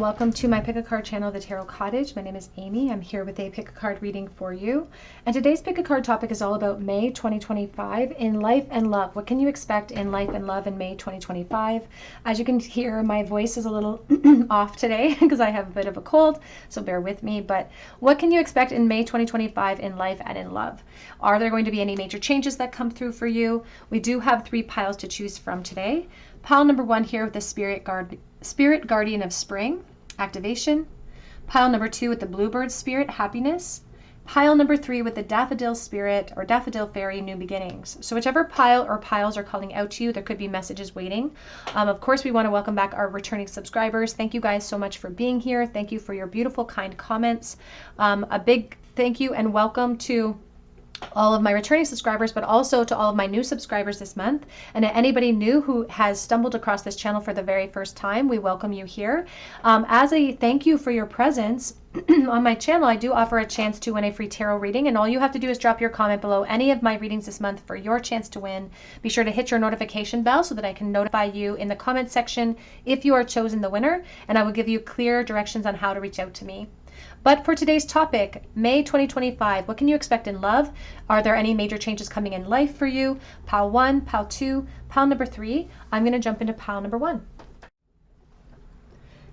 welcome to my pick a card channel, the Tarot Cottage. My name is Amy. I'm here with a pick a card reading for you. And today's pick a card topic is all about May 2025 in life and love. What can you expect in life and love in May 2025? As you can hear, my voice is a little off today because I have a bit of a cold, so bear with me. But what can you expect in May 2025 in life and in love? Are there going to be any major changes that come through for you? We do have 3 piles to choose from today. Pile number 1 here with the Spirit Guardian of Spring, activation. Pile number 2 with the Bluebird Spirit, happiness. Pile number 3 with the Daffodil Spirit or Daffodil Fairy, new beginnings. So whichever pile or piles are calling out to you, there could be messages waiting. Of course, we want to welcome back our returning subscribers. Thank you guys so much for being here. Thank you for your beautiful, kind comments. A big thank you and welcome to all of my returning subscribers, but also to all of my new subscribers this month. And anybody new who has stumbled across this channel for the very first time, we welcome you here. As a thank you for your presence on my channel, I do offer a chance to win a free tarot reading, and all you have to do is drop your comment below any of my readings this month for your chance to win. Be sure to hit your notification bell so that I can notify you in the comment section if you are chosen the winner, and I will give you clear directions on how to reach out to me. But for today's topic, May 2025, what can you expect in love? Are there any major changes coming in life for you? Pile 1, pile 2, pile number 3. I'm going to jump into pile number 1.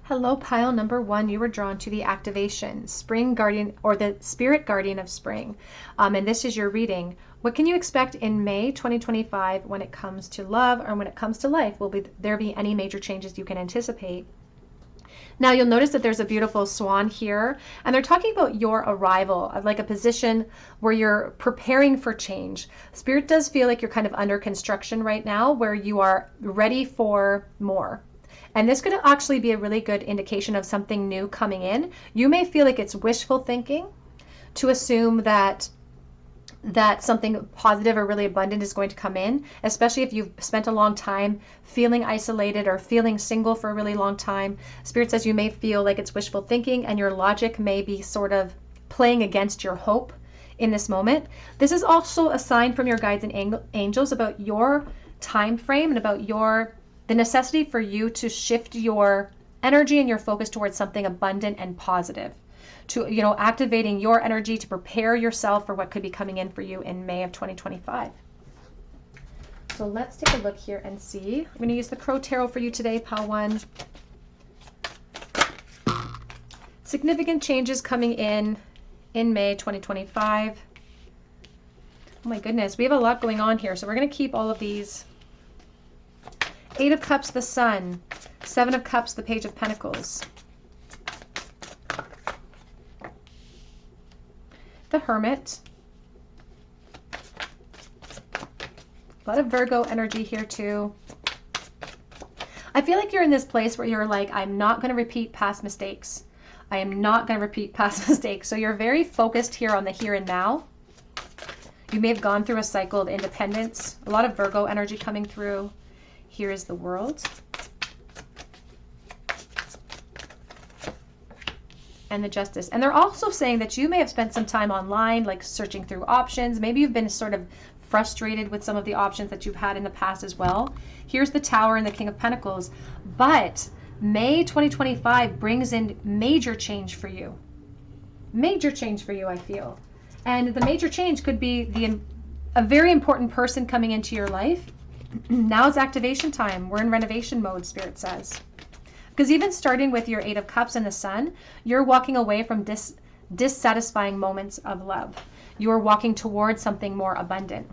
Hello, pile number 1. You were drawn to the activation, Spring Guardian or the Spirit Guardian of Spring. And this is your reading. What can you expect in May 2025 when it comes to love or when it comes to life? Will there be any major changes you can anticipate? Now you'll notice that there's a beautiful swan here, and they're talking about your arrival, of like a position where you're preparing for change. Spirit does feel like you're kind of under construction right now, where you are ready for more. And this could actually be a really good indication of something new coming in. You may feel like it's wishful thinking to assume that something positive or really abundant is going to come in, especially if you've spent a long time feeling isolated or feeling single for a really long time. Spirit says you may feel like it's wishful thinking and your logic may be sort of playing against your hope in this moment. This is also a sign from your guides and angels about your time frame and about the necessity for you to shift your energy and your focus towards something abundant and positive. To, activating your energy to prepare yourself for what could be coming in for you in May of 2025. So let's take a look here and see. I'm going to use the Crow Tarot for you today, pile 1. Significant changes coming in May 2025. Oh my goodness, we have a lot going on here. So we're going to keep all of these. 8 of Cups, the Sun. 7 of Cups, the Page of Pentacles. The Hermit. A lot of Virgo energy here too. I feel like you're in this place where you're like, I'm not going to repeat past mistakes. I am not going to repeat past mistakes. So you're very focused here on the here and now. You may have gone through a cycle of independence. A lot of Virgo energy coming through. Here is the World. And the Justice. And they're also saying that you may have spent some time online, like searching through options. Maybe you've been sort of frustrated with some of the options that you've had in the past as well. Here's the Tower and the King of Pentacles. But May 2025 brings in major change for you. Major change for you, I feel. And the major change could be a very important person coming into your life. Now it's activation time. We're in renovation mode, Spirit says. Because even starting with your 8 of Cups and the Sun, you're walking away from dissatisfying moments of love. You're walking towards something more abundant.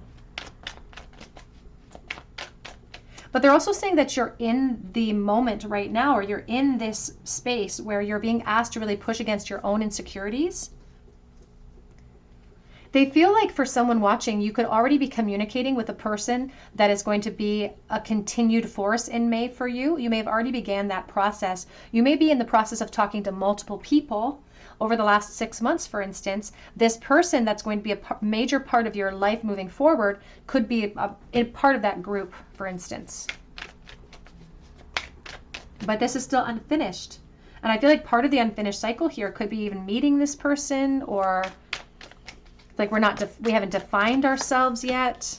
But they're also saying that you're in the moment right now, or you're in this space where you're being asked to really push against your own insecurities. They feel like for someone watching, you could already be communicating with a person that is going to be a continued force in May for you. You may have already began that process. You may be in the process of talking to multiple people over the last 6 months, for instance. This person that's going to be a major part of your life moving forward could be a part of that group, for instance. But this is still unfinished. And I feel like part of the unfinished cycle here could be even meeting this person, or like we haven't defined ourselves yet.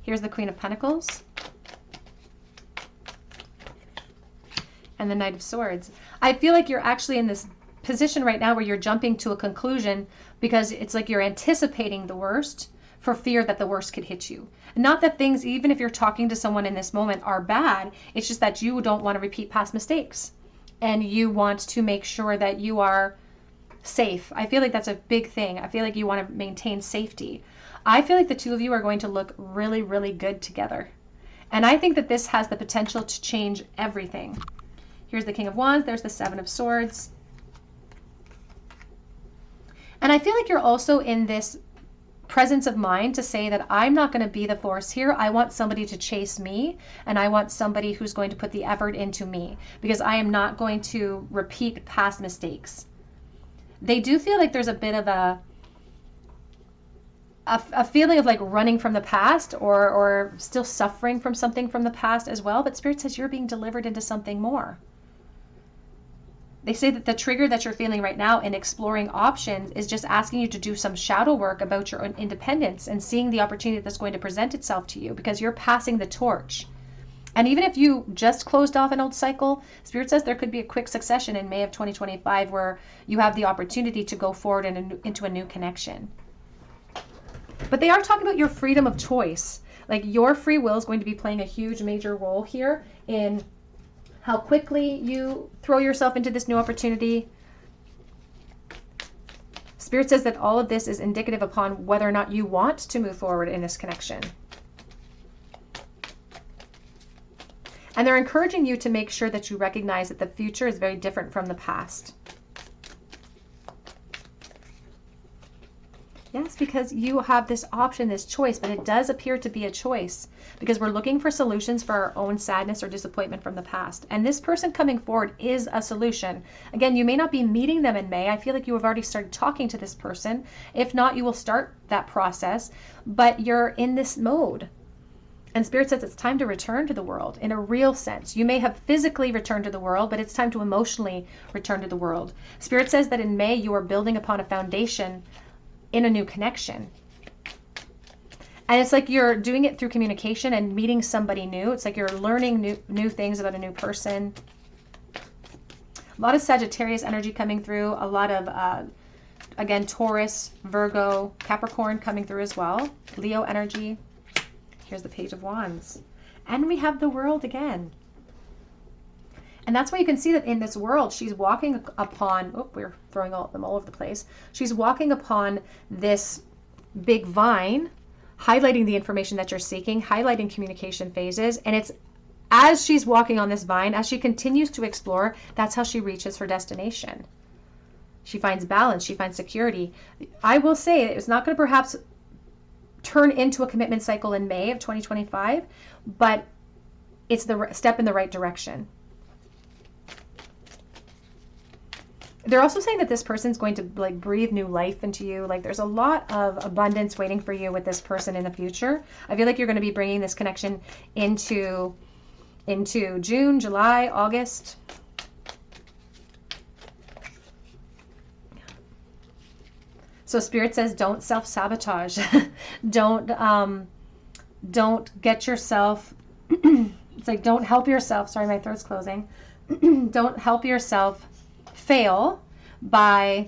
Here's the Queen of Pentacles. And the Knight of Swords. I feel like you're actually in this position right now where you're jumping to a conclusion because it's like you're anticipating the worst for fear that the worst could hit you. Not that things, even if you're talking to someone in this moment, are bad. It's just that you don't want to repeat past mistakes. And you want to make sure that you are safe. I feel like that's a big thing. I feel like you want to maintain safety. I feel like the two of you are going to look really, really good together. And I think that this has the potential to change everything. Here's the King of Wands. There's the Seven of Swords. And I feel like you're also in this presence of mind to say that I'm not going to be the force here. I want somebody to chase me, and I want somebody who's going to put the effort into me, because I am not going to repeat past mistakes. They do feel like there's a bit of a feeling of like running from the past, or still suffering from something from the past as well. But Spirit says you're being delivered into something more. They say that the trigger that you're feeling right now in exploring options is just asking you to do some shadow work about your own independence and seeing the opportunity that's going to present itself to you, because you're passing the torch. And even if you just closed off an old cycle, Spirit says there could be a quick succession in May of 2025 where you have the opportunity to go forward into a new connection. But they are talking about your freedom of choice. Like your free will is going to be playing a huge major role here in how quickly you throw yourself into this new opportunity. Spirit says that all of this is indicative upon whether or not you want to move forward in this connection. And they're encouraging you to make sure that you recognize that the future is very different from the past. Yes, because you have this option, this choice, but it does appear to be a choice because we're looking for solutions for our own sadness or disappointment from the past. And this person coming forward is a solution. Again, you may not be meeting them in May. I feel like you have already started talking to this person. If not, you will start that process, but you're in this mode. And Spirit says it's time to return to the world in a real sense. You may have physically returned to the world, but it's time to emotionally return to the world. Spirit says that in May, you are building upon a foundation in a new connection. And it's like you're doing it through communication and meeting somebody new. It's like you're learning new things about a new person. A lot of Sagittarius energy coming through. A lot of, again, Taurus, Virgo, Capricorn coming through as well. Leo energy. Here's the Page of Wands. And we have the World again. And that's why you can see that in this world, she's walking upon, oh, we're throwing them all over the place. She's walking upon this big vine, highlighting the information that you're seeking, highlighting communication phases. And it's as she's walking on this vine, as she continues to explore, that's how she reaches her destination. She finds balance, she finds security. I will say it's not going to perhaps turn into a commitment cycle in May of 2025, but it's the step in the right direction. They're also saying that this person's going to like breathe new life into you. Like there's a lot of abundance waiting for you with this person in the future. I feel like you're going to be bringing this connection into June, July, August. So Spirit says don't self-sabotage. Don't get yourself, it's like don't help yourself. Sorry, my throat's closing. Don't help yourself fail by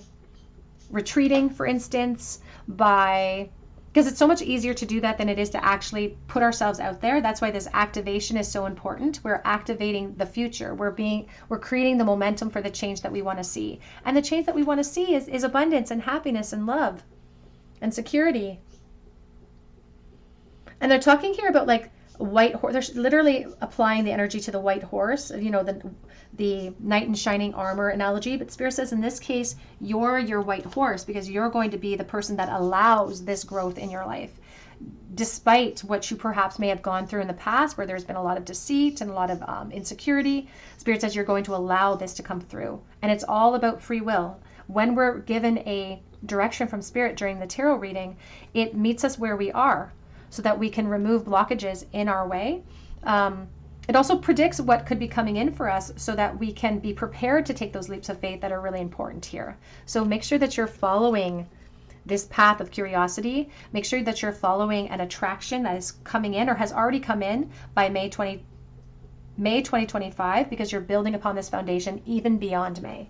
retreating, for instance, because it's so much easier to do that than it is to actually put ourselves out there. That's why this activation is so important. We're activating the future. We're creating the momentum for the change that we want to see. And the change that we want to see is abundance and happiness and love and security. And they're talking here about like white horse. They're literally applying the energy to the white horse, you know, the knight in shining armor analogy. But Spirit says in this case, you're your white horse because you're going to be the person that allows this growth in your life. Despite what you perhaps may have gone through in the past where there's been a lot of deceit and a lot of insecurity, Spirit says you're going to allow this to come through. And it's all about free will. When we're given a direction from Spirit during the tarot reading, it meets us where we are, so that we can remove blockages in our way. It also predicts what could be coming in for us so that we can be prepared to take those leaps of faith that are really important here. So make sure that you're following this path of curiosity, make sure that you're following an attraction that is coming in or has already come in by May 2025, because you're building upon this foundation even beyond May.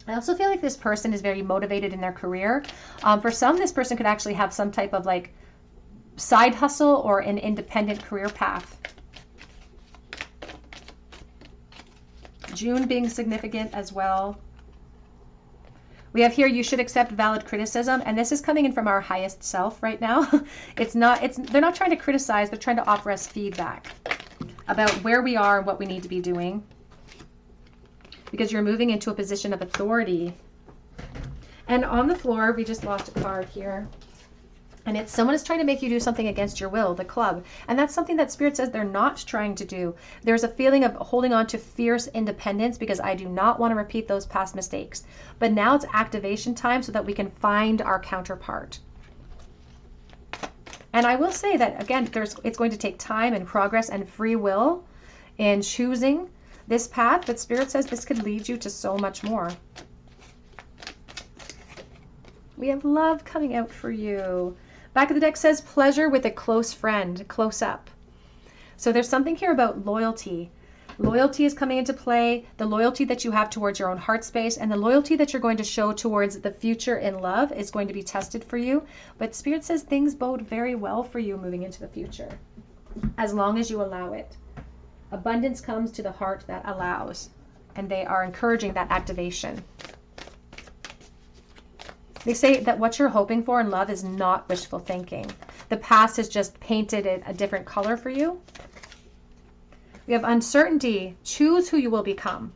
I also feel like this person is very motivated in their career. For some, this person could actually have some type of like side hustle or an independent career path. June being significant as well. We have here, you should accept valid criticism, and this is coming in from our highest self right now. They're not trying to criticize, they're trying to offer us feedback about where we are and what we need to be doing, because you're moving into a position of authority. And on the floor, we just lost a card here. And it's someone is trying to make you do something against your will, the club. And that's something that Spirit says they're not trying to do. There's a feeling of holding on to fierce independence because I do not want to repeat those past mistakes. But now it's activation time so that we can find our counterpart. And I will say that, again, it's going to take time and progress and free will in choosing this path. But Spirit says this could lead you to so much more. We have love coming out for you. Back of the deck says pleasure with a close friend, close up. So there's something here about loyalty. Loyalty is coming into play, the loyalty that you have towards your own heart space, and the loyalty that you're going to show towards the future in love is going to be tested for you. But Spirit says things bode very well for you moving into the future, as long as you allow it. Abundance comes to the heart that allows, and they are encouraging that activation. They say that what you're hoping for in love is not wishful thinking. The past has just painted it a different color for you. We have uncertainty. Choose who you will become.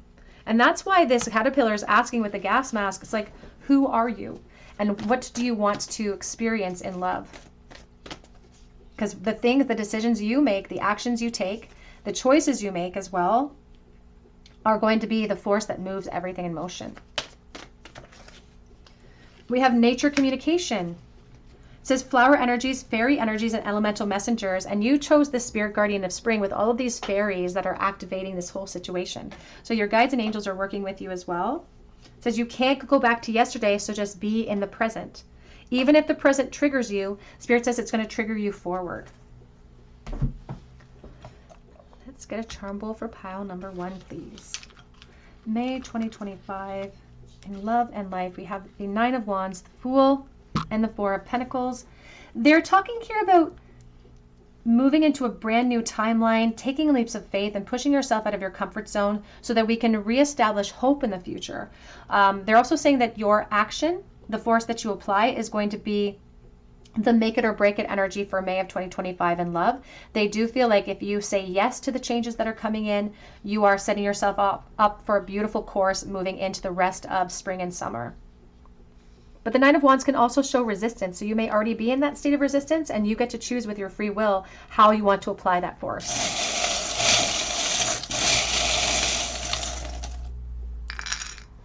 And that's why this caterpillar is asking with the gas mask. It's like, who are you? And what do you want to experience in love? Because the things, the decisions you make, the actions you take, the choices you make as well, are going to be the force that moves everything in motion. We have nature communication. It says flower energies, fairy energies, and elemental messengers. And you chose the spirit guardian of spring with all of these fairies that are activating this whole situation. So your guides and angels are working with you as well. It says you can't go back to yesterday, so just be in the present. Even if the present triggers you, Spirit says it's going to trigger you forward. Let's get a charm bowl for pile number 1, please. May 2025. In love and life, we have the 9 of Wands, the Fool, and the 4 of Pentacles. They're talking here about moving into a brand new timeline, taking leaps of faith, and pushing yourself out of your comfort zone so that we can reestablish hope in the future. They're also saying that your action, the force that you apply, is going to be the make it or break it energy for May of 2025 in love. They do feel like if you say yes to the changes that are coming in, you are setting yourself up for a beautiful course moving into the rest of spring and summer. But the 9 of Wands can also show resistance. So you may already be in that state of resistance, and you get to choose with your free will how you want to apply that force.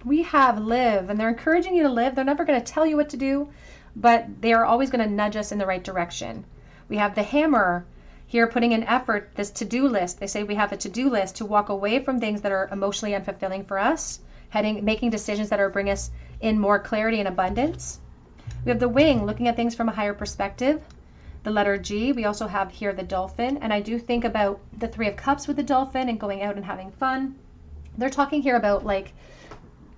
We have live, and they're encouraging you to live. They're never going to tell you what to do, but they are always going to nudge us in the right direction. We have the Hammer here putting in effort, this to-do list. They say we have a to-do list to walk away from things that are emotionally unfulfilling for us, making decisions that are bring us in more clarity and abundance. We have the Wing, looking at things from a higher perspective. The letter G, we also have here the Dolphin, and I do think about the 3 of Cups with the Dolphin and going out and having fun. They're talking here about like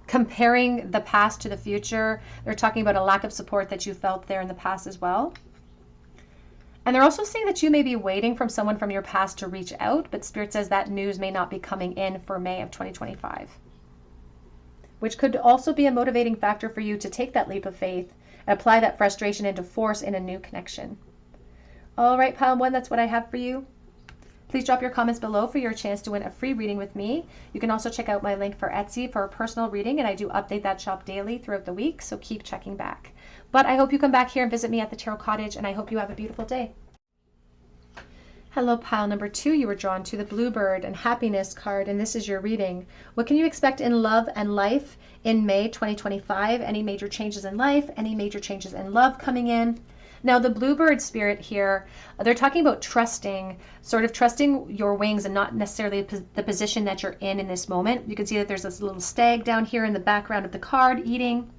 comparing the past to the future. They're talking about a lack of support that you felt there in the past as well. And they're also saying that you may be waiting from someone from your past to reach out, but Spirit says that news may not be coming in for May of 2025, which could also be a motivating factor for you to take that leap of faith and apply that frustration into force in a new connection. All right, pile 1, that's what I have for you. Please drop your comments below for your chance to win a free reading with me. You can also check out my link for Etsy for a personal reading, and I do update that shop daily throughout the week, so keep checking back. But I hope you come back here and visit me at the Tarot Cottage, and I hope you have a beautiful day. Hello, pile number 2. You were drawn to the Bluebird and Happiness card, and this is your reading. What can you expect in love and life in May 2025? Any major changes in life? Any major changes in love coming in? Now, the Bluebird spirit here, they're talking about trusting, sort of trusting your wings and not necessarily the position that you're in this moment. You can see that there's this little stag down here in the background of the card eating.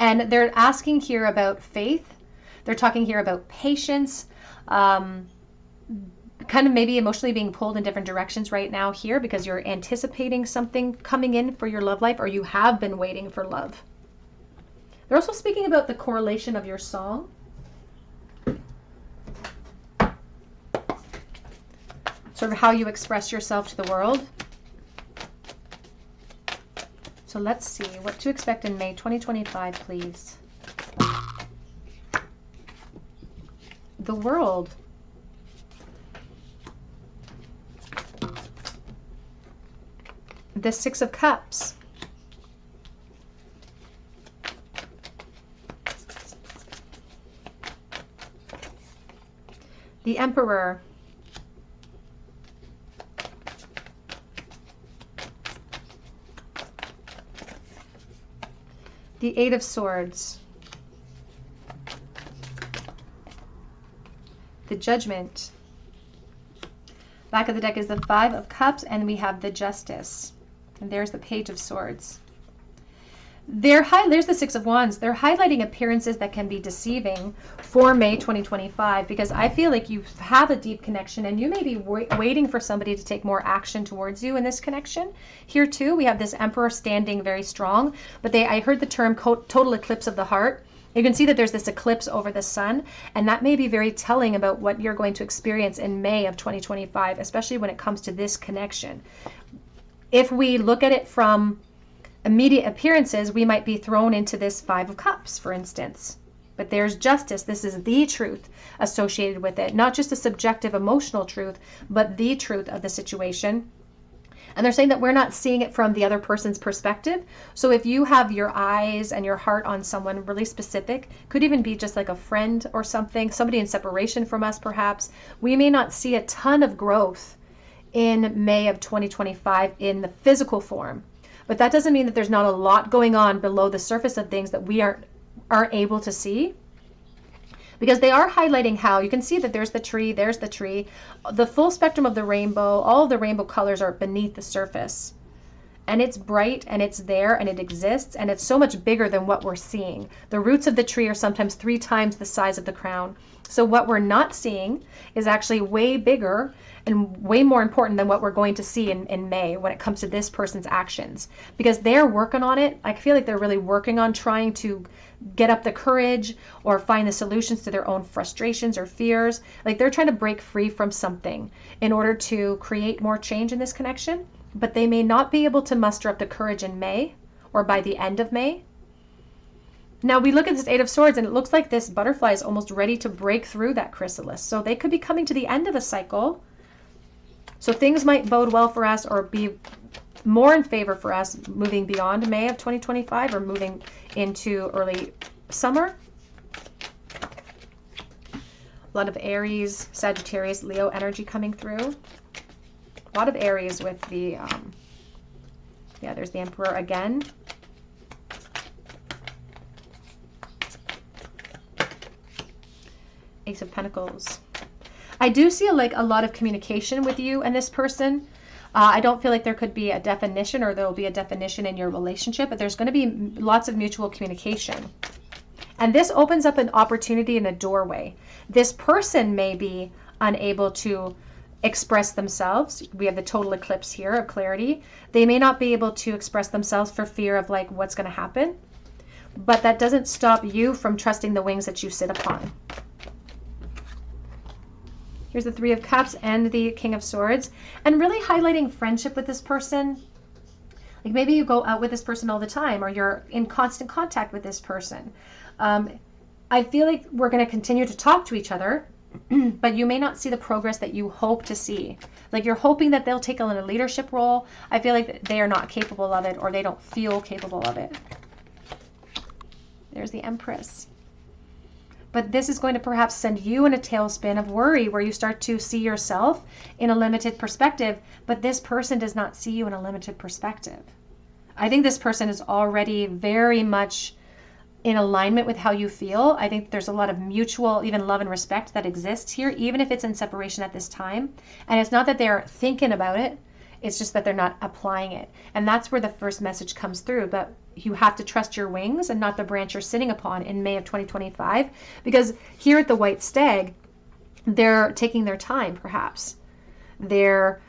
And they're asking here about faith. They're talking here about patience, kind of maybe emotionally being pulled in different directions right now here because you're anticipating something coming in for your love life, or you have been waiting for love. They're also speaking about the correlation of your song. Sort of how you express yourself to the world. So let's see what to expect in May 2025, please. The World. The Six of Cups. The Emperor. The Eight of Swords. The Judgment. Back of the deck is the Five of Cups, and we have the Justice. And there's the Page of Swords. There's the Six of Wands. They're highlighting appearances that can be deceiving for May 2025, because I feel like you have a deep connection and you may be waiting for somebody to take more action towards you in this connection. Here too, we have this Emperor standing very strong, but I heard the term total eclipse of the heart. You can see that there's this eclipse over the sun, and that may be very telling about what you're going to experience in May of 2025, especially when it comes to this connection. If we look at it from immediate appearances, we might be thrown into this Five of Cups, for instance. But there's justice. This is the truth associated with it. Not just a subjective emotional truth, but the truth of the situation. And they're saying that we're not seeing it from the other person's perspective. So if you have your eyes and your heart on someone really specific, could even be just like a friend or something, somebody in separation from us perhaps, we may not see a ton of growth in May of 2025 in the physical form. But that doesn't mean that there's not a lot going on below the surface of things that we aren't able to see. Because they are highlighting how you can see that there's the tree, the full spectrum of the rainbow, all of the rainbow colors are beneath the surface. And it's bright and it's there and it exists, and it's so much bigger than what we're seeing. The roots of the tree are sometimes 3 times the size of the crown. So what we're not seeing is actually way bigger and way more important than what we're going to see in May when it comes to this person's actions. Because they're working on it. I feel like they're really working on trying to get up the courage or find the solutions to their own frustrations or fears. Like they're trying to break free from something in order to create more change in this connection. But they may not be able to muster up the courage in May or by the end of May. Now we look at this Eight of Swords and it looks like this butterfly is almost ready to break through that chrysalis. So they could be coming to the end of a cycle. So things might bode well for us or be more in favor for us moving beyond May of 2025 or moving into early summer. A lot of Aries, Sagittarius, Leo energy coming through. A lot of Aries with the, there's the Emperor again. Ace of Pentacles. I do see a lot of communication with you and this person. I don't feel like there could be a definition or there will be a definition in your relationship, but there's going to be lots of mutual communication. And this opens up an opportunity and a doorway. This person may be unable to express themselves. We have the total eclipse here of clarity. They may not be able to express themselves for fear of what's going to happen. But that doesn't stop you from trusting the wings that you sit upon. Here's the Three of Cups and the King of Swords. And really highlighting friendship with this person. Like maybe you go out with this person all the time or you're in constant contact with this person. I feel like we're going to continue to talk to each other, but you may not see the progress that you hope to see. Like you're hoping that they'll take on a leadership role. I feel like they are not capable of it or they don't feel capable of it. There's the Empress. But this is going to perhaps send you in a tailspin of worry where you start to see yourself in a limited perspective, but this person does not see you in a limited perspective. I think this person is already very much in alignment with how you feel. I think there's a lot of mutual, even love and respect that exists here, even if it's in separation at this time. And it's not that they're thinking about it. It's just that they're not applying it. And that's where the first message comes through. But you have to trust your wings and not the branch you're sitting upon in May of 2025. Because here at the White Stag, they're taking their time, perhaps. They're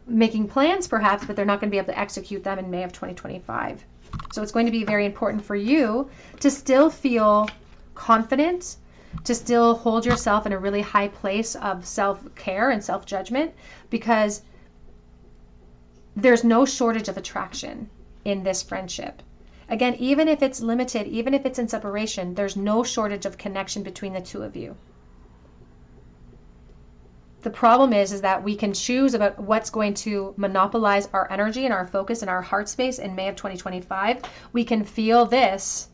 making plans, perhaps, but they're not going to be able to execute them in May of 2025. So it's going to be very important for you to still feel confident, to still hold yourself in a really high place of self-care and self-judgment, because there's no shortage of attraction in this friendship. Again, even if it's limited, even if it's in separation, there's no shortage of connection between the two of you. The problem is that we can choose about what's going to monopolize our energy and our focus and our heart space in May of 2025. We can feel this.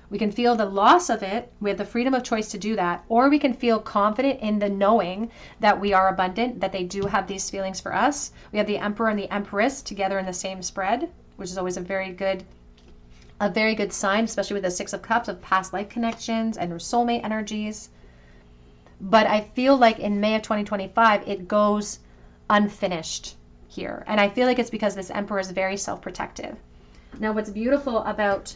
We can feel the loss of it. We have the freedom of choice to do that. Or we can feel confident in the knowing that we are abundant, that they do have these feelings for us. We have the Emperor and the Empress together in the same spread, which is always a very good sign, especially with the Six of Cups of past life connections and soulmate energies. But I feel like in May of 2025, it goes unfinished here. And I feel like it's because this Emperor is very self-protective. Now, what's beautiful about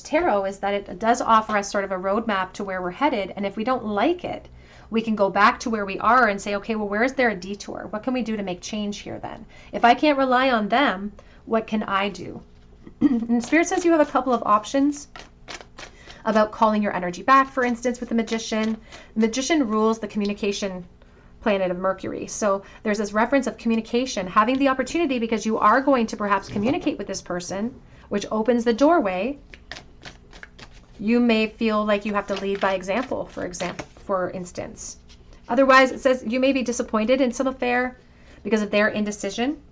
tarot is that it does offer us sort of a roadmap to where we're headed. And if we don't like it, we can go back to where we are and say, okay, well, where is there a detour? What can we do to make change here then? If I can't rely on them, what can I do? And Spirit says you have a couple of options about calling your energy back, for instance, with the Magician. The Magician rules the communication planet of Mercury. So there's this reference of communication, having the opportunity, because you are going to perhaps communicate with this person, which opens the doorway. You may feel like you have to lead by example, for instance. Otherwise, it says you may be disappointed in some affair because of their indecision.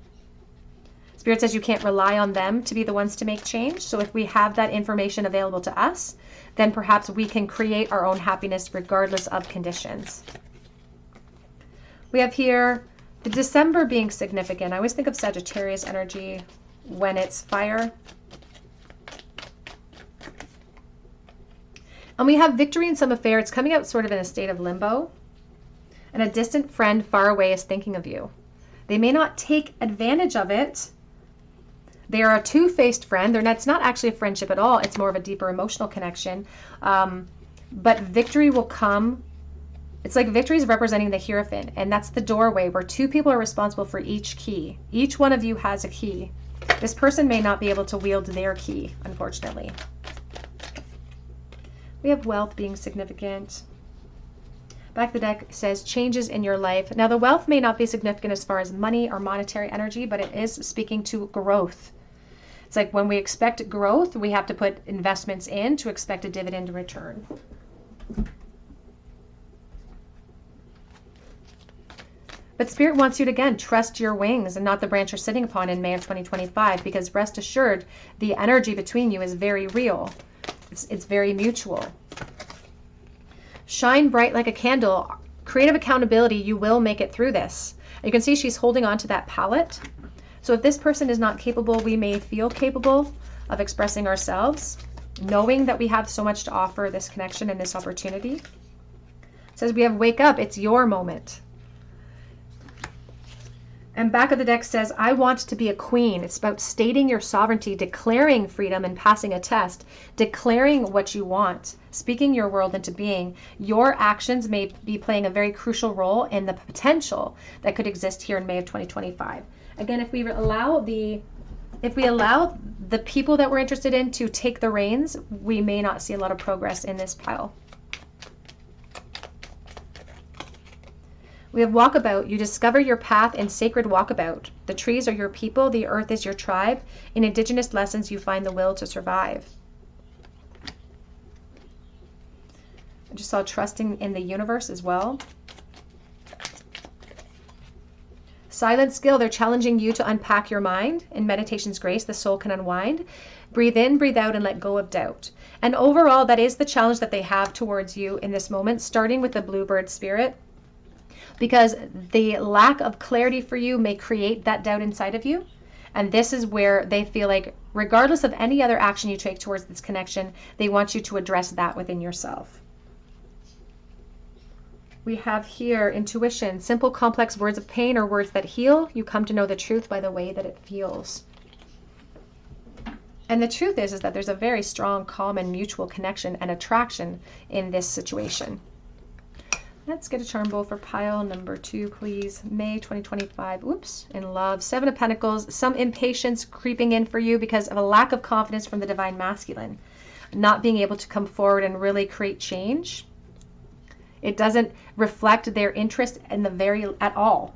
Spirit says you can't rely on them to be the ones to make change. So if we have that information available to us, then perhaps we can create our own happiness regardless of conditions. We have here the December being significant. I always think of Sagittarius energy when it's fire. And we have victory in some affair. It's coming out sort of in a state of limbo. And a distant friend far away is thinking of you. They may not take advantage of it. They are a two-faced friend. It's not actually a friendship at all. It's more of a deeper emotional connection. But victory will come. It's like victory is representing the Hierophant, and that's the doorway where two people are responsible for each key. Each one of you has a key. This person may not be able to wield their key, unfortunately. We have wealth being significant. Back of the deck says changes in your life. Now, the wealth may not be significant as far as money or monetary energy, but it is speaking to growth. It's like when we expect growth, we have to put investments in to expect a dividend return. But Spirit wants you to, again, trust your wings and not the branch you're sitting upon in May of 2025, because rest assured, the energy between you is very real. It's very mutual. Shine bright like a candle. Creative accountability, you will make it through this. You can see she's holding on to that palette. So if this person is not capable, we may feel capable of expressing ourselves, knowing that we have so much to offer this connection and this opportunity. It says we have wake up, it's your moment. And back of the deck says, I want to be a queen. It's about stating your sovereignty, declaring freedom and passing a test, declaring what you want, speaking your world into being. Your actions may be playing a very crucial role in the potential that could exist here in May of 2025. Again, if we allow the people that we're interested in to take the reins, we may not see a lot of progress in this pile. We have walkabout. You discover your path in sacred walkabout. The trees are your people. The earth is your tribe. In indigenous lessons, you find the will to survive. I just saw trusting in the universe as well. Silent skill. They're challenging you to unpack your mind. In meditation's grace, the soul can unwind. Breathe in, breathe out, and let go of doubt. And overall, that is the challenge that they have towards you in this moment, starting with the bluebird spirit. Because the lack of clarity for you may create that doubt inside of you. And this is where they feel like, regardless of any other action you take towards this connection, they want you to address that within yourself. We have here intuition, simple, complex words of pain or words that heal. You come to know the truth by the way that it feels. And the truth is that there's a very strong, calm, and mutual connection and attraction in this situation. Let's get a charm bowl for pile number 2, please. May 2025. Oops. In love. 7 of Pentacles. Some impatience creeping in for you because of a lack of confidence from the Divine Masculine. Not being able to come forward and really create change. It doesn't reflect their interest in the at all,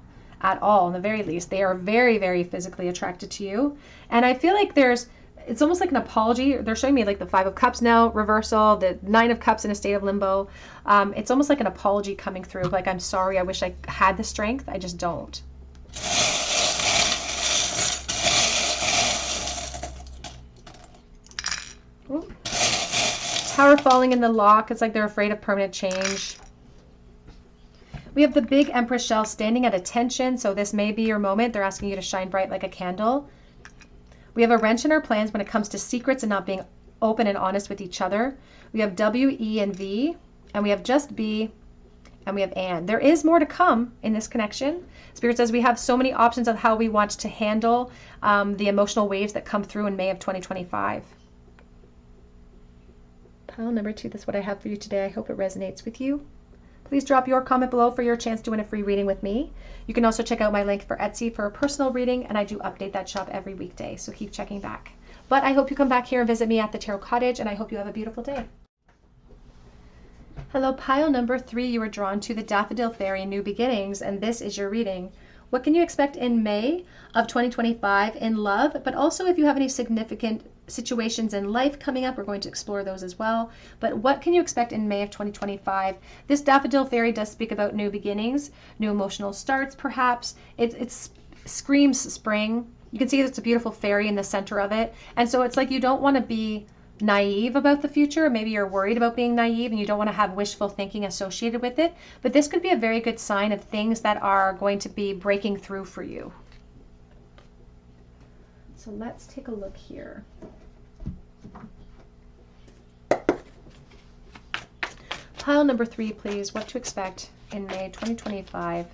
in the very least. They are very, very physically attracted to you. And I feel like it's almost like an apology. They're showing me like the 5 of Cups now, reversal, the 9 of Cups in a state of limbo. It's almost like an apology coming through. Like, I'm sorry, I wish I had the strength. I just don't. Ooh. Tower falling in the lock. It's like they're afraid of permanent change. We have the big Empress shell standing at attention. So this may be your moment. They're asking you to shine bright like a candle. We have a wrench in our plans when it comes to secrets and not being open and honest with each other. We have W, E, and V, and we have just B, and we have and. There is more to come in this connection. Spirit says we have so many options of how we want to handle the emotional waves that come through in May of 2025. Pile number 2, that's what I have for you today. I hope it resonates with you. Please drop your comment below for your chance to win a free reading with me. You can also check out my link for Etsy for a personal reading, and I do update that shop every weekday, so keep checking back. But I hope you come back here and visit me at the Tarot Cottage, and I hope you have a beautiful day. Hello, pile number 3. You were drawn to the Daffodil Fairy, New Beginnings, and this is your reading. What can you expect in May of 2025 in love, but also if you have any significant situations in life coming up, we're going to explore those as well. But what can you expect in May of 2025? This Daffodil Fairy does speak about new beginnings, new emotional starts, perhaps. It screams spring. You can see it's a beautiful fairy in the center of it. And so it's like you don't want to be naive about the future. Maybe you're worried about being naive and you don't want to have wishful thinking associated with it. But this could be a very good sign of things that are going to be breaking through for you. So let's take a look here. Pile number 3, please. What to expect in May 2025,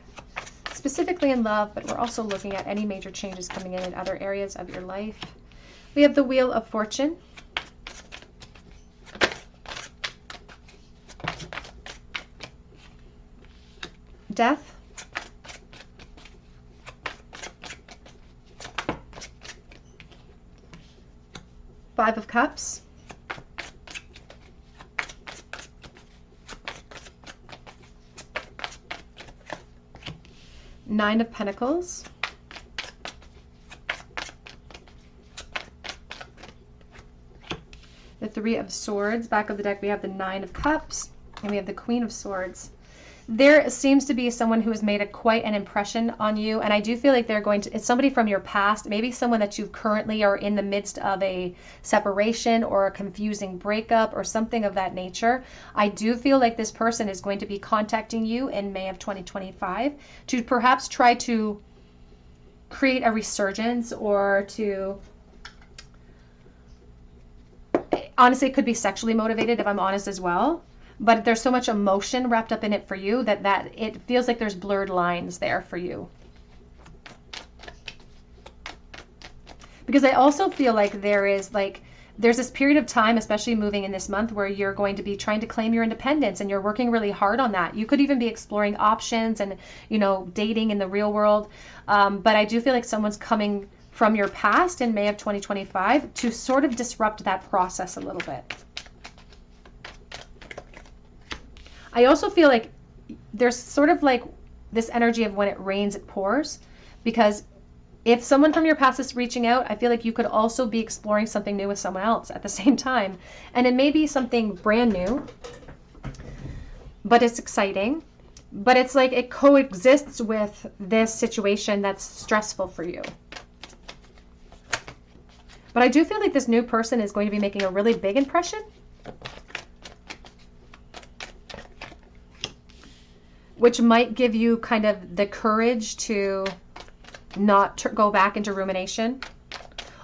specifically in love, but we're also looking at any major changes coming in other areas of your life. We have the Wheel of Fortune. Death. Five of Cups. Nine of Pentacles. The Three of Swords. Back of the deck we have the Nine of Cups, and we have the Queen of Swords. There seems to be someone who has made quite an impression on you, and I do feel like it's somebody from your past, maybe someone that you currently are in the midst of a separation or a confusing breakup or something of that nature. I do feel like this person is going to be contacting you in May of 2025 to perhaps try to create a resurgence, or to, honestly, it could be sexually motivated if I'm honest as well. But there's so much emotion wrapped up in it for you that it feels like there's blurred lines there for you. Because I also feel like there's this period of time, especially moving in this month, where you're going to be trying to claim your independence, and you're working really hard on that. You could even be exploring options and, dating in the real world. But I do feel like someone's coming from your past in May of 2025 to sort of disrupt that process a little bit. I also feel like there's sort of like this energy of when it rains, it pours, because if someone from your past is reaching out, I feel like you could also be exploring something new with someone else at the same time. And it may be something brand new, but it's exciting. But it's like it coexists with this situation that's stressful for you. But I do feel like this new person is going to be making a really big impression, which might give you kind of the courage to not go back into rumination.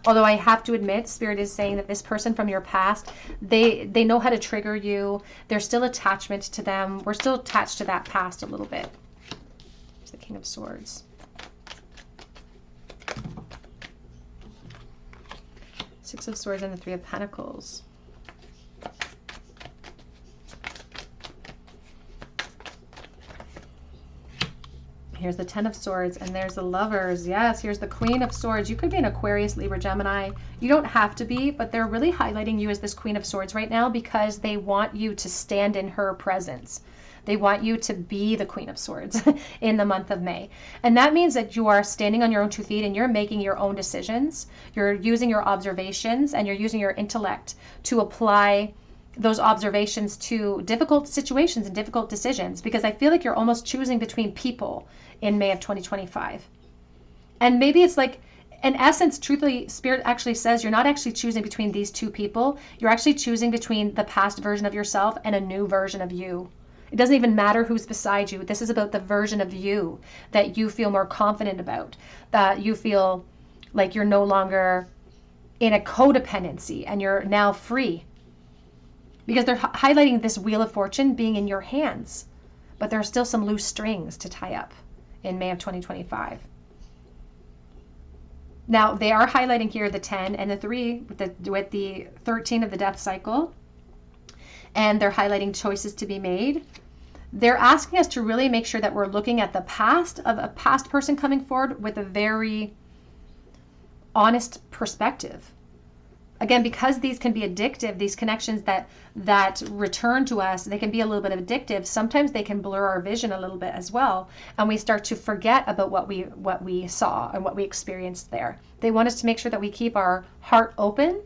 Although I have to admit, Spirit is saying that this person from your past, they know how to trigger you. There's still attachment to them. We're still attached to that past a little bit. It's the King of Swords. Six of Swords and the Three of Pentacles. Here's the Ten of Swords, and there's the Lovers. Yes, here's the Queen of Swords. You could be an Aquarius, Libra, Gemini. You don't have to be, but they're really highlighting you as this Queen of Swords right now because they want you to stand in her presence. They want you to be the Queen of Swords in the month of May. And that means that you are standing on your own 2 feet and you're making your own decisions. You're using your observations and you're using your intellect to apply those observations to difficult situations and difficult decisions, because I feel like you're almost choosing between people in May of 2025. And maybe it's like, in essence, truthfully, Spirit actually says you're not actually choosing between these 2 people. You're actually choosing between the past version of yourself and a new version of you. It doesn't even matter who's beside you. This is about the version of you that you feel more confident about, that you feel like you're no longer in a codependency and you're now free. Because they're highlighting this Wheel of Fortune being in your hands, but there are still some loose strings to tie up in May of 2025. Now, they are highlighting here the 10 and the 3 with the 13 of the death cycle, and they're highlighting choices to be made. They're asking us to really make sure that we're looking at the past of a past person coming forward with a very honest perspective. Again, because these can be addictive, these connections that return to us, they can be a little bit addictive. Sometimes they can blur our vision a little bit as well, and we start to forget about what we saw and what we experienced there. They want us to make sure that we keep our heart open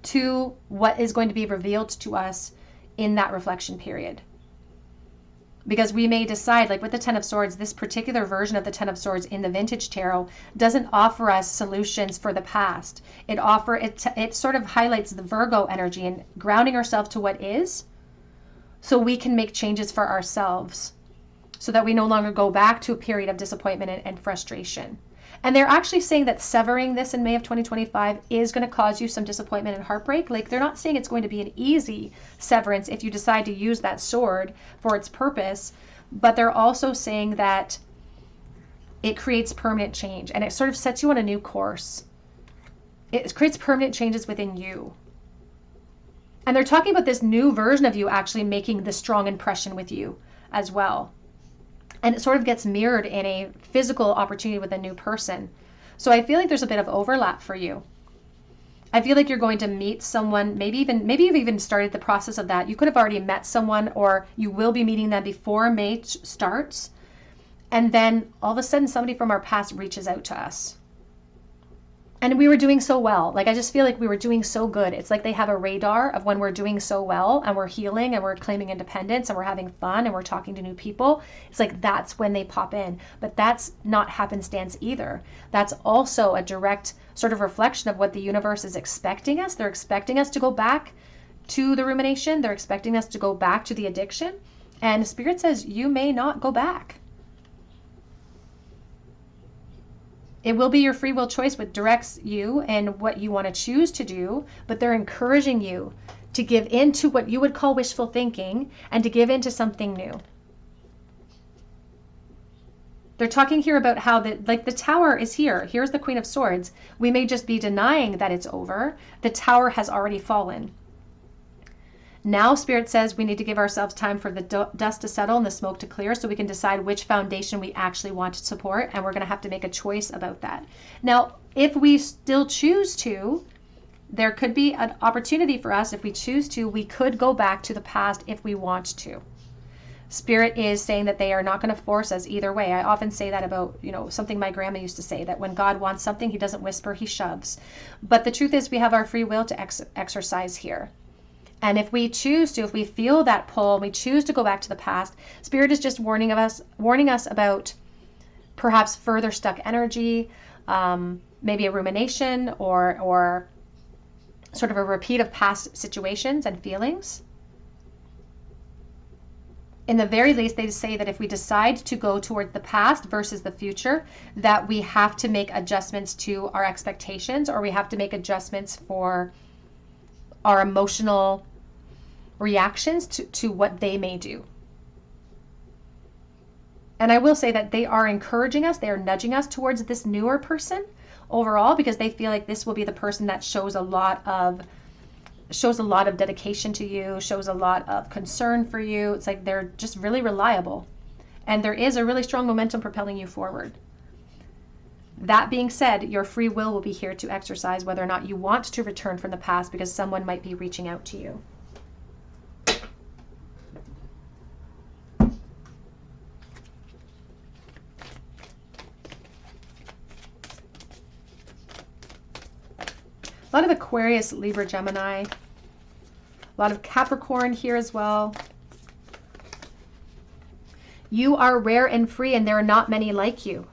to what is going to be revealed to us in that reflection period. Because we may decide, like with the Ten of Swords, this particular version of the Ten of Swords in the Vintage Tarot doesn't offer us solutions for the past. It sort of highlights the Virgo energy and grounding ourselves to what is, so we can make changes for ourselves, so that we no longer go back to a period of disappointment and frustration. And they're actually saying that severing this in May of 2025 is going to cause you some disappointment and heartbreak. Like, they're not saying it's going to be an easy severance if you decide to use that sword for its purpose, but they're also saying that it creates permanent change and it sort of sets you on a new course. It creates permanent changes within you. And they're talking about this new version of you actually making the strong impression with you as well. And it sort of gets mirrored in a physical opportunity with a new person. So I feel like there's a bit of overlap for you. I feel like you're going to meet someone, maybe you've even started the process of that. You could have already met someone, or you will be meeting them before May starts. And then all of a sudden somebody from our past reaches out to us. And we were doing so well. Like, I just feel like we were doing so good. It's like they have a radar of when we're doing so well and we're healing and we're claiming independence and we're having fun and we're talking to new people. It's like that's when they pop in. But that's not happenstance either. That's also a direct sort of reflection of what the universe is expecting us. They're expecting us to go back to the rumination. They're expecting us to go back to the addiction. And Spirit says you may not go back. It will be your free will choice what directs you and what you want to choose to do, but they're encouraging you to give in to what you would call wishful thinking and to give into something new. They're talking here about how the Tower is here. Here's the Queen of Swords. We may just be denying that it's over. The Tower has already fallen. Now Spirit says we need to give ourselves time for the dust to settle and the smoke to clear so we can decide which foundation we actually want to support, and we're going to have to make a choice about that. Now, if we still choose to, there could be an opportunity for us. If we choose to, we could go back to the past if we want to. Spirit is saying that they are not going to force us either way. I often say that about, something my grandma used to say, that when God wants something, he doesn't whisper, he shoves. But the truth is we have our free will to exercise here. And if we choose to, if we feel that pull, we choose to go back to the past, Spirit is just warning us about perhaps further stuck energy, maybe a rumination or sort of a repeat of past situations and feelings. in the very least, they say that if we decide to go toward the past versus the future, that we have to make adjustments to our expectations, or we have to make adjustments for our emotional reactions to what they may do. And I will say that they are encouraging us, they are nudging us towards this newer person overall, because they feel like this will be the person that shows a lot of dedication to you, shows a lot of concern for you. It's like they're just really reliable. And there is a really strong momentum propelling you forward. That being said, your free will be here to exercise whether or not you want to return from the past, because someone might be reaching out to you. A lot of Aquarius, Libra, Gemini. A lot of Capricorn here as well. You are rare and free, and there are not many like you.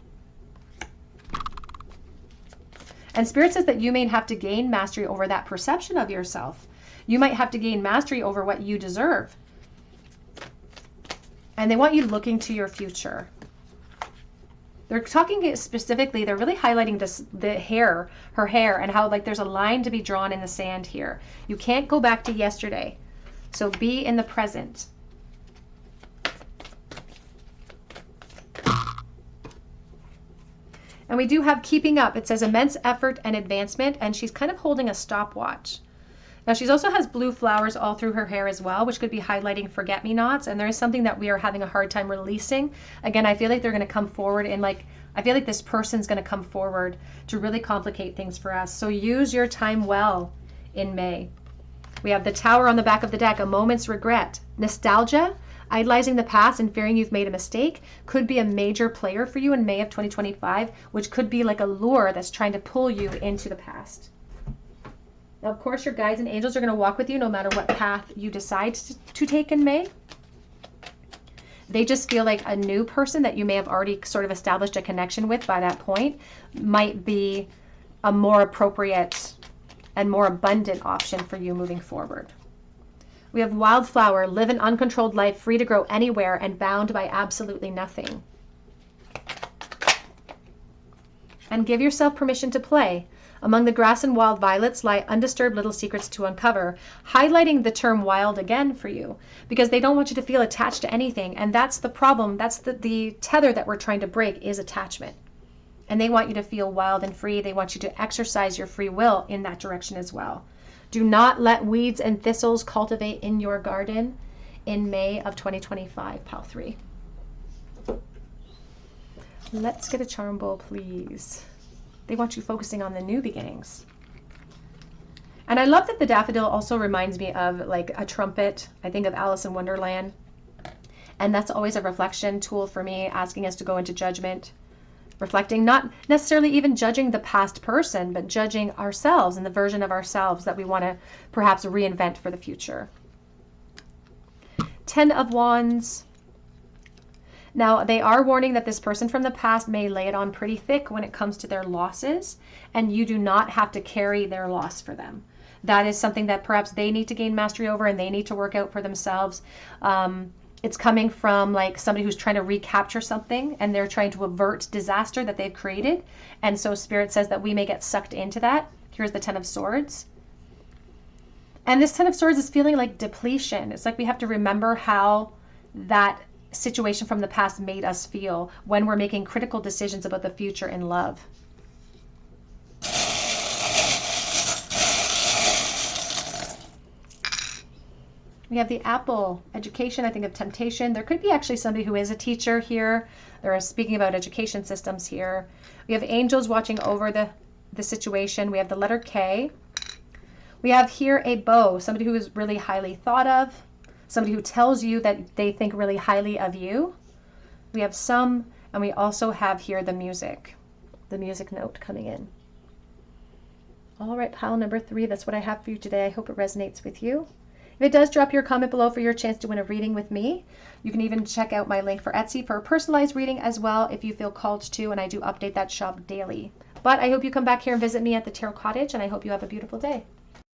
And Spirit says that you may have to gain mastery over that perception of yourself. You might have to gain mastery over what you deserve. And they want you looking to your future. They're talking specifically, they're really highlighting her hair, and how like there's a line to be drawn in the sand here. You can't go back to yesterday. So be in the present. And we do have keeping up. It says immense effort and advancement, and she's kind of holding a stopwatch. Now she also has blue flowers all through her hair as well, which could be highlighting forget-me-nots, and there is something that we are having a hard time releasing. Again, I feel like they're going to come forward in I feel like this person's going to come forward to really complicate things for us. So use your time well in May. We have the Tower on the back of the deck, a moment's regret. Nostalgia, idolizing the past and fearing you've made a mistake could be a major player for you in May of 2025, which could be like a lure that's trying to pull you into the past. Now, of course, your guides and angels are going to walk with you no matter what path you decide to take in May. They just feel like a new person that you may have already sort of established a connection with by that point might be a more appropriate and more abundant option for you moving forward. We have Wildflower, live an uncontrolled life, free to grow anywhere and bound by absolutely nothing. And give yourself permission to play. Among the grass and wild violets lie undisturbed little secrets to uncover, highlighting the term wild again for you, because they don't want you to feel attached to anything. And that's the problem. That's the tether that we're trying to break, is attachment. And they want you to feel wild and free. They want you to exercise your free will in that direction as well. Do not let weeds and thistles cultivate in your garden in May of 2025, Pile 3. Let's get a charm bowl, please. They want you focusing on the new beginnings. And I love that the daffodil also reminds me of like a trumpet. I think of Alice in Wonderland. And that's always a reflection tool for me, asking us to go into judgment. Reflecting, not necessarily even judging the past person, but judging ourselves and the version of ourselves that we want to perhaps reinvent for the future. 10 of Wands. Now, they are warning that this person from the past may lay it on pretty thick when it comes to their losses, and you do not have to carry their loss for them. That is something that perhaps they need to gain mastery over and they need to work out for themselves. It's coming from like somebody who's trying to recapture something and they're trying to avert disaster that they've created. And so Spirit says that we may get sucked into that. Here's the 10 of Swords. And this 10 of Swords is feeling like depletion. It's like we have to remember how that situation from the past made us feel when we're making critical decisions about the future in love. We have the Apple, education, I think of temptation. There could be actually somebody who is a teacher here. They're speaking about education systems here. We have angels watching over the situation. We have the letter K. We have here a beau, somebody who is really highly thought of, somebody who tells you that they think really highly of you. We have some, and we also have here the music note coming in. All right, pile number 3, that's what I have for you today. I hope it resonates with you. If it does, drop your comment below for your chance to win a reading with me. You can even check out my link for Etsy for a personalized reading as well if you feel called to, and I do update that shop daily. But I hope you come back here and visit me at the Tarot Cottage, and I hope you have a beautiful day.